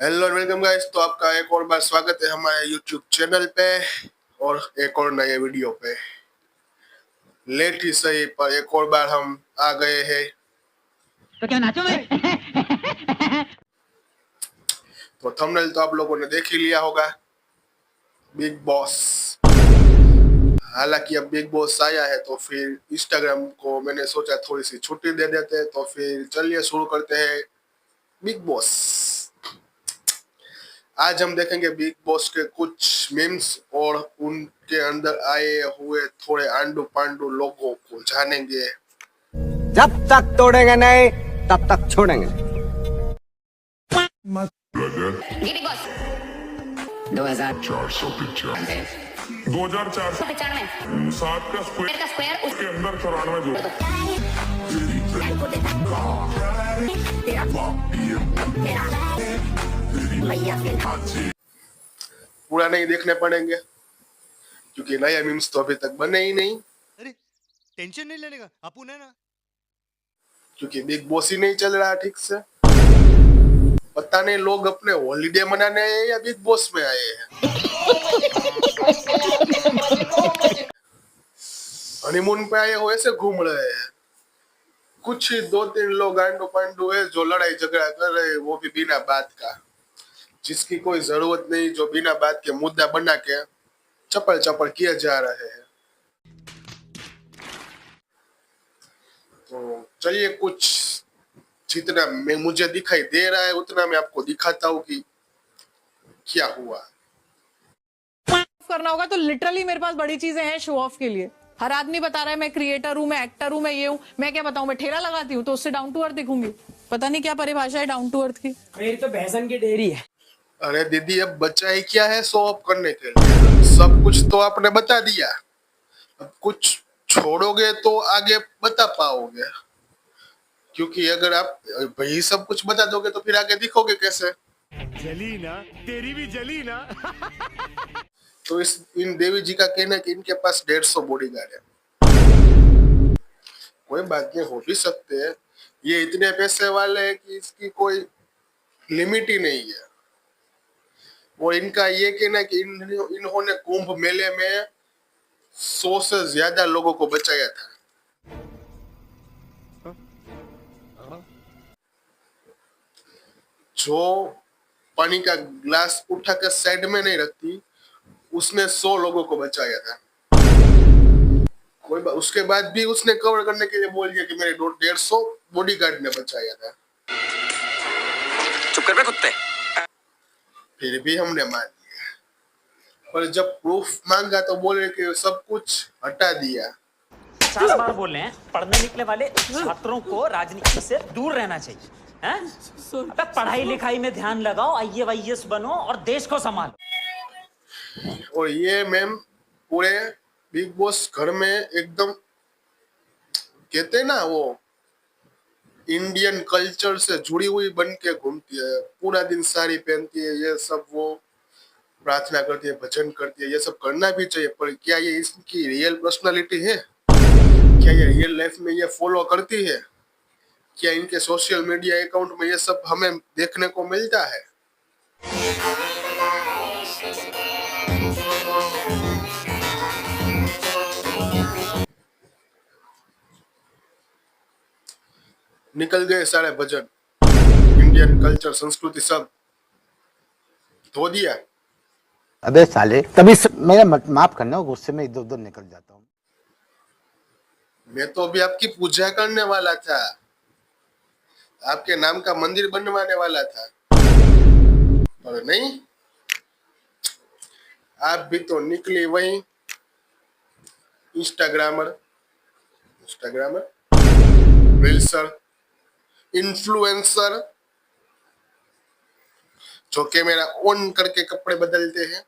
Hello और welcome guys. तो आपका एक और बार स्वागत है हमारे यूट्यूब चैनल पे और एक और नए वीडियो पे। लेट ही सही पर एक और बार हम आ गए हैं। तो क्या नाचो मैं? तो थंबनेल तो आप लोगों ने देख ही लिया होगा, बिग बॉस। हालांकि अब बिग बॉस आया है तो फिर इंस्टाग्राम को मैंने सोचा थोड़ी सी छुट्टी दे देते हैं, तो फिर चलिए शुरू करते हैं बिग बॉस। आज हम देखेंगे बिग बॉस के कुछ मीम्स और उनके अंदर आए हुए थोड़े आंडू पांडू लोगों को जानेंगे। जब तक तोड़ेंगे नहीं तब तक छोड़ेंगे। बिग बॉस 2495 2004 7 का स्क्वायर उसके अंदर 94 जोड़। पूरा नहीं देखने पड़ेंगे क्योंकि नया मीम्स तो अभी तक बने ही नहीं, अरे टेंशन नहीं लेने का, अपुन है ना। क्योंकि बिग बॉस ही नहीं चल रहा ठीक से। पता नहीं लोग अपने हॉलीडे मनाने आए हैं या बिग बॉस में आए हैं। हनीमून पे आए हो ऐसे घूम रहे हैं। कुछ ही 2-3 लोग गांडू पांडू है जो लड़ाई झगड़ा कर रहे हैं, वो भी बिना बात का, जिसकी कोई जरूरत नहीं, जो बिना बात के मुद्दा बना के चपल चपल किए जा रहे हैं। तो चलिए, कुछ जितना मैं मुझे दिखाई दे रहा है उतना मैं आपको दिखाता हूँ कि क्या हुआ। करना होगा तो लिटरली मेरे पास बड़ी चीजें हैं शो ऑफ के लिए। हर आदमी बता रहा है मैं क्रिएटर हूँ, मैं एक्टर हूँ, मैं ये हूँ, मैं क्या बताऊँ, मैं ठेला लगाती हूँ तो उससे डाउन टू अर्थ दिखूंगी। पता नहीं क्या परिभाषा है डाउन टू अर्थ की। मेरी तो भैंसन की डेयरी है। अरे दीदी, अब बचा ही क्या है शो ऑफ करने के लिए? सब कुछ तो आपने बता दिया, अब कुछ छोड़ोगे तो आगे बता पाओगे, क्योंकि अगर आप वही सब कुछ बता दोगे तो फिर आगे दिखोगे कैसे? जली ना, तेरी भी जली ना। तो इन देवी जी का कहना है कि इनके पास 150 बॉडीगार्ड है। कोई बात नहीं, हो भी सकते हैं। ये इतने पैसे वाले हैं कि इसकी कोई लिमिट ही नहीं है। और इनका ये कहना है कि इन्होंने कुंभ मेले में 100 से ज्यादा लोगों को बचाया था। जो पानी का ग्लास उठा कर साइड में नहीं रखती, उसने 100 लोगों को बचाया था। उसके बाद भी उसने कवर करने के लिए बोल दिया कि मेरे 150 बॉडीगार्ड ने बचाया था। चुप कर बे कुत्ते। फिर भी हमने मान लिया, पर जब प्रूफ मांगा तो बोले कि सब कुछ हटा दिया। 50 बार बोल रहे हैं, पढ़ने निकले वाले छात्रों को राजनीति से दूर रहना चाहिए। हैं? अबे पढ़ाई लिखाई में ध्यान लगाओ, IAS बनो और देश को संभालो। और ये मैम पूरे बिग बॉस घर में एकदम, कहते ना, वो इंडियन कल्चर से जुड़ी हुई बन के घूमती है। पूरा दिन साड़ी पहनती है, ये सब वो प्रार्थना करती है, भजन करती है। ये सब करना भी चाहिए, पर क्या ये इसकी रियल पर्सनालिटी है? क्या ये रियल लाइफ में ये फॉलो करती है? क्या इनके सोशल मीडिया अकाउंट में ये सब हमें देखने को मिलता है? निकल गए सारे भजन, इंडियन कल्चर संस्कृति सब धो दिया। अबे साले, मेरा माफ करना, गुस्से में इधर उधर निकल जाता हूँ। मैं तो अभी आपकी पूजा करने वाला था, आपके नाम का मंदिर बनवाने वाला था, पर नहीं, आप भी तो निकली वही इंस्टाग्रामर, रील्सर, इन्फ्लुएंसर, जो कैमरा ऑन करके कपड़े बदलते हैं।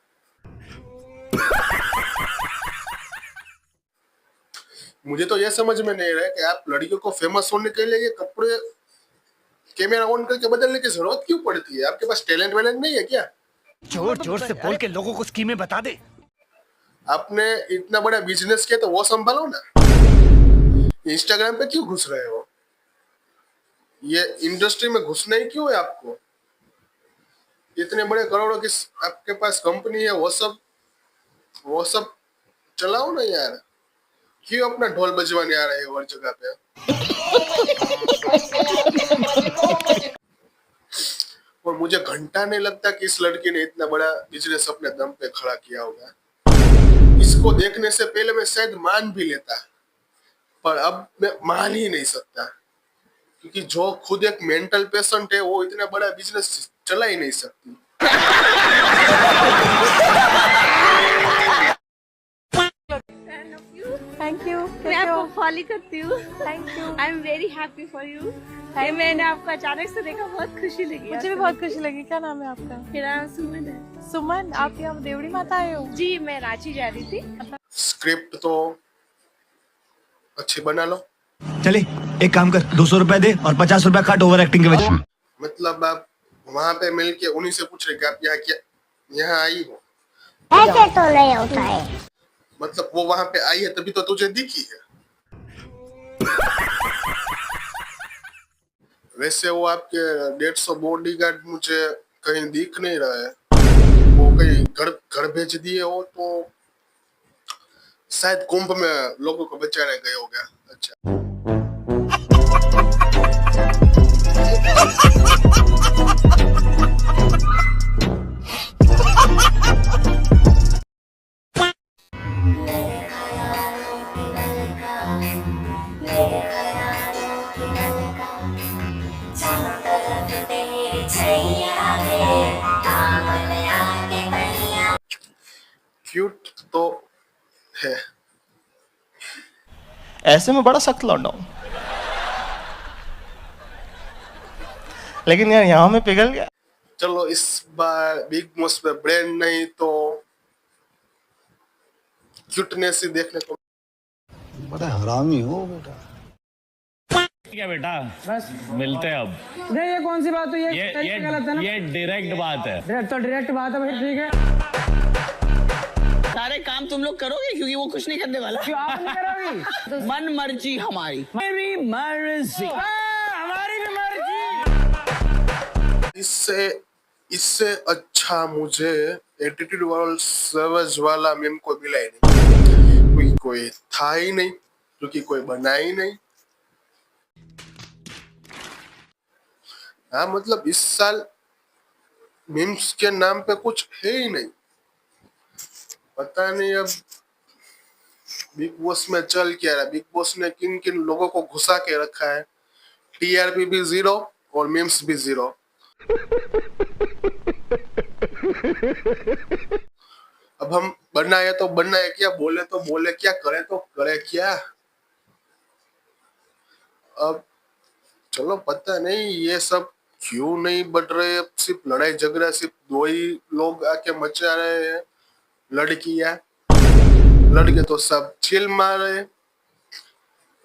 मुझे तो यह समझ में नहीं रहा है कि आप लड़कियों को फेमस होने के लिए ये कपड़े कैमरा ऑन करके बदलने की जरूरत क्यों पड़ती है? आपके पास टैलेंट वैलेंट नहीं है क्या? जोर जोर से बोल के लोगों को स्कीमें बता दे। आपने इतना बड़ा बिजनेस किया तो वो संभालो ना। इंस्टाग्राम पे क्यों घुस रहे हो? ये इंडस्ट्री में घुसना ही क्यों है आपको? इतने बड़े करोड़ों की आपके पास कंपनी है, वो सब चलाओ ना यार। क्यों अपना ढोल बजवाने आ रहे हो हर जगह पे? और मुझे घंटा नहीं लगता कि इस लड़की ने इतना बड़ा बिजनेस अपने दम पे खड़ा किया होगा। इसको देखने से पहले मैं शायद मान भी लेता, पर अब मैं मान ही नहीं सकता, क्योंकि जो खुद एक मेंटल पेशेंट है वो इतना बड़ा बिजनेस चला ही नहीं सकती। Thank you. मैं आपको फॉलो करती हूँ। Thank you. I am very happy for you. ये मैंने आपको अचानक से देखा, बहुत खुशी लगी। मुझे भी बहुत खुशी लगी। क्या नाम है आपका? मेरा नाम सुमन है। सुमन, आप यहाँ देवड़ी माता आए हो? जी, मैं रांची जा रही थी। स्क्रिप्ट तो अच्छी बना लो। चले एक काम कर, 200 रुपए दे और 50 रुपए काट ओवर एक्टिंग के वजह। मतलब आप वहां पे मिलके उन्हीं से पूछ रहे कि आप यहाँ आई हो? ऐसे तो नहीं होता है। मतलब वो वहां पे आई है तभी तो तुझे दिखी है। वैसे वो आपके 150 बॉडीगार्ड मुझे कहीं दिख नहीं रहा है। वो कहीं घर भेज दिए हो तो शायद कुंभ में लोगों को बचाने गए हो गया। अच्छा, क्यूट तो है। ऐसे में बड़ा सख्त लौंडा हूं, लेकिन यार यहाँ में पिघल गया। चलो इस बार बिग बॉस में ब्रेन नहीं तो क्यूटनेस ही देखने को। बड़ा हरामी हो बेटा। क्या बेटा, बस मिलते हैं अब। नहीं, ये कौन सी बात है? ये गलत है ना? ये डायरेक्ट बात है। तो डायरेक्ट बात है भाई, ठीक है। सारे काम तुम लोग करोगे क्योंकि वो कुछ नहीं करने वाला। क्यों आप नहीं करोगी? मन मर्जी हमारी। मेरी मर्जी। हमारी भी मर्जी। इससे अच्छा मुझे एटीट्यूड वाला सवज वाला मेम को मिला ही नहीं, क्योंकि कोई था ही नहीं, क्योंकि कोई बना ही नहीं। हाँ, मतलब इस साल मीम्स के नाम पे कुछ है ही नहीं। पता नहीं अब बिग बॉस में चल क्या रहा है। बिग बॉस ने किन किन लोगों को घुसा के रखा है। टीआरपी भी 0 और मीम्स भी 0। अब हम बनाए तो बनाए क्या, बोले तो बोले क्या, करे तो करे क्या। अब चलो, पता नहीं ये सब क्यों नहीं बढ़ रहे। अब सिर्फ लड़ाई झगड़ा सिर्फ 2 ही लोग आके मचा रहे हैं। लड़कियां, लड़के तो सब चिल मार रहे हैं,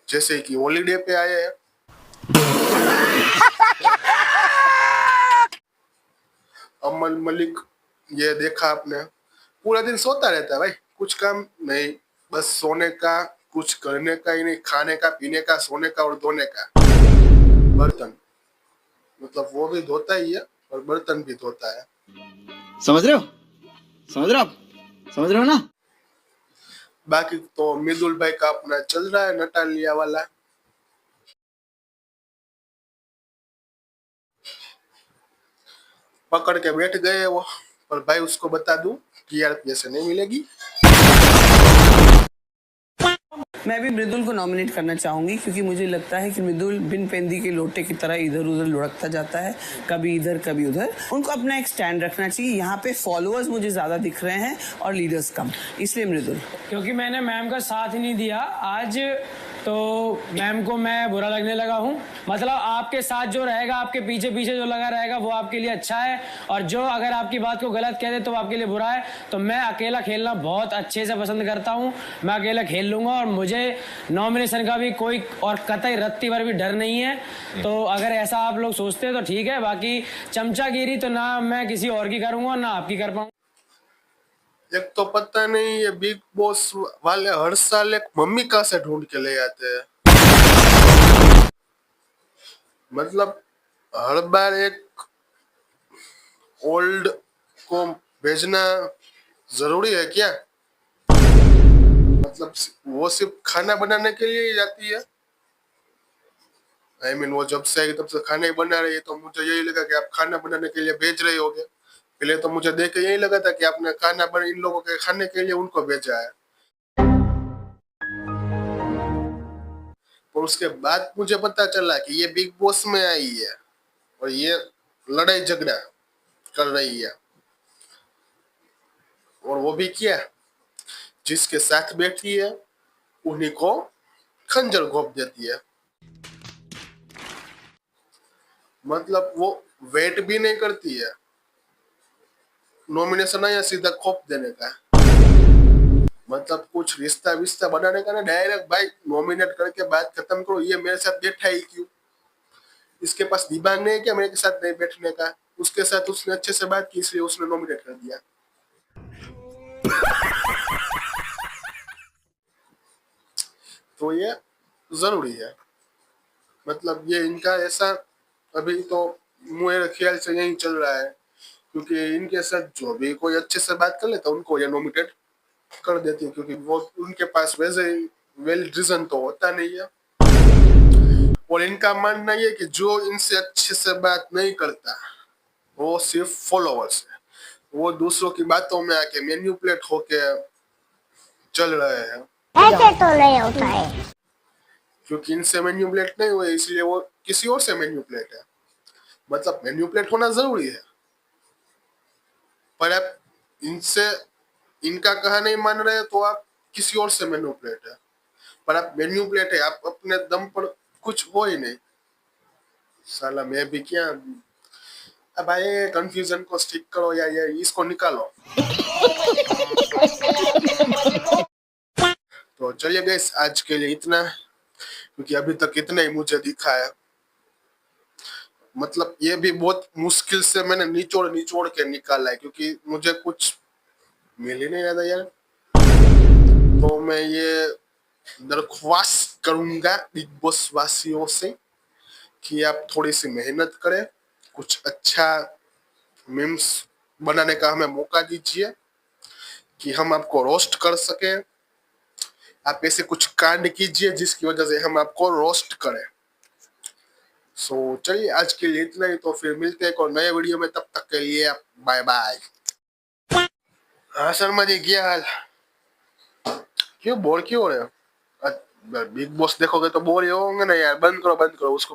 जैसे कि हॉलीडे पे आए हैं। अमन मलिक, ये देखा आपने, पूरा दिन सोता रहता है भाई, कुछ काम नहीं, बस सोने का, कुछ करने का ही नहीं, खाने का, पीने का, सोने का और धोने का। बर्तन मतलब वो भी धोता ही है और बर्तन भी धोता है। समझ रहे हो? समझ रहे हो ना? बाकी तो मिदुल भाई का अपना चल रहा है, नटालिया वाला। पकड़ के बैठ गए वो, पर भाई उसको बता दूं टीआरपी ऐसे नहीं मिलेगी। मैं भी मृदुल को नॉमिनेट करना चाहूंगी क्योंकि मुझे लगता है कि मृदुल बिन पेंदी के लोटे की तरह इधर उधर लुढ़कता जाता है, कभी इधर कभी उधर। उनको अपना एक स्टैंड रखना चाहिए। यहाँ पे फॉलोअर्स मुझे ज्यादा दिख रहे हैं और लीडर्स कम, इसलिए मृदुल। क्योंकि मैंने मैम का साथ ही नहीं दिया आज, तो मैम को मैं बुरा लगने लगा हूँ। मतलब आपके साथ जो रहेगा, आपके पीछे पीछे जो लगा रहेगा, वो आपके लिए अच्छा है, और जो अगर आपकी बात को गलत कह दे तो आपके लिए बुरा है। तो मैं अकेला खेलना बहुत अच्छे से पसंद करता हूँ, मैं अकेला खेल लूंगा और मुझे नॉमिनेशन का भी कोई और कतई रत्ती भर भी डर नहीं है। तो अगर ऐसा आप लोग सोचते हैं तो ठीक है, बाकी चमचागिरी तो ना मैं किसी और की करूंगा ना आपकी कर पाऊंगा। एक तो पता नहीं ये बिग बॉस वाले हर साल एक मम्मी कहाँ से ढूंढ के ले आते हैं। मतलब हर बार एक ओल्ड को भेजना जरूरी है क्या? मतलब वो सिर्फ खाना बनाने के लिए ही जाती है? वो जब से आई तब से खाना ही बना रही है, तो मुझे यही लगा कि आप खाना बनाने के लिए भेज रहे होगे। पहले तो मुझे देख के यही लगा था कि आपने खाना बना इन लोगों के खाने के लिए उनको भेजा है, और उसके बाद मुझे पता चला कि ये बिग बॉस में आई है और ये लड़ाई झगड़ा कर रही है। और वो भी क्या, जिसके साथ बैठी है उन्हीं को खंजर घोंप देती है। मतलब वो वेट भी नहीं करती है, नॉमिनेशन आया सीधा खोप देने का। मतलब कुछ रिश्ता विश्ता बनाने का ना, डायरेक्ट भाई नॉमिनेट करके बात खत्म करो। ये मेरे साथ बैठा ही क्यों? इसके पास दिमाग नहीं है क्या मेरे साथ नहीं बैठने का? उसके साथ उसने अच्छे से बात की इसलिए उसने नॉमिनेट कर दिया। तो ये जरूरी है। मतलब ये इनका ऐसा अभी तो मेरे ख्याल से यही चल रहा है, क्योंकि इनके साथ जो भी कोई अच्छे से बात कर लेता उनको ये नॉमिनेट कर देती है, क्योंकि वो उनके पास वैसे वेल रीजन तो होता नहीं है। और इनका मानना ये कि जो इनसे अच्छे से बात नहीं करता वो सिर्फ फॉलोअर्स है, वो दूसरों की बातों में आके मैन्युपुलेट होके चल रहे हैं। ऐसे तो नहीं होता है। क्योंकि इनसे मैन्युपुलेट नहीं हुए इसलिए वो किसी और से मैन्युपुलेट है। मतलब मैन्युपुलेट होना जरूरी है, पर आप इनसे इनका कहा नहीं मान रहे तो आप किसी और से मैन्युपुलेट है। पर आप मैन्युपुलेट है, आप अपने दम पर कुछ हो ही नहीं। साला मैं भी क्या, अब भाई कंफ्यूजन को स्टिक करो या ये इसको निकालो। तो चलिए गाइस, आज के लिए इतना, क्योंकि अभी तक इतना ही मुझे दिखा है। मतलब ये भी बहुत मुश्किल से मैंने निचोड़ के निकाला है, क्योंकि मुझे कुछ मिल ही नहीं रहा था यार। तो मैं ये दरख्वास्त करूंगा बिग बॉस वासियों से कि आप थोड़ी सी मेहनत करें, कुछ अच्छा मीम्स बनाने का हमें मौका दीजिए कि हम आपको रोस्ट कर सके। आप ऐसे कुछ कांड कीजिए जिसकी वजह से हम आपको रोस्ट करें। सो चलिए आज के लिए इतना ही, तो फिर मिलते हैं एक और नए वीडियो में। तब तक के लिए बाय बाय। हाँ शर्मा जी, क्या हाल? क्यों बोर क्यों हो रहे हो? बिग बॉस देखोगे तो बोर ही होंगे ना यार। बंद करो उसको।